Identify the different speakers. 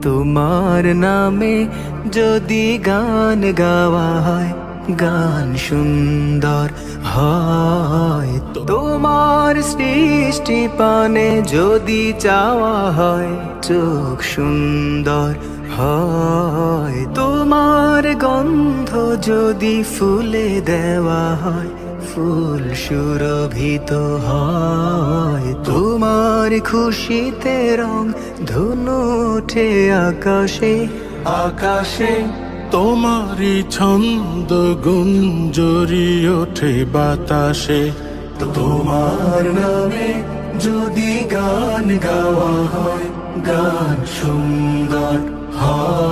Speaker 1: তোমার নামে যদি গান গাওয়া হয়, গান সুন্দর হয়। তোমার সৃষ্টি পানে যদি চাওয়া হয়, চোখ সুন্দর হয়। তোমার গন্ধ যদি ফুলে দেওয়া হয়, ফুল সুরভিত হয়। তোমার খুশিতে রং ধনু ওঠে আকাশে আকাশে।
Speaker 2: তোমারই ছন্দ গুঞ্জরি ওঠে বাতাসে।
Speaker 1: তোমার নামে যদি গান গাওয়া হয়, গান সুন্দর হয়।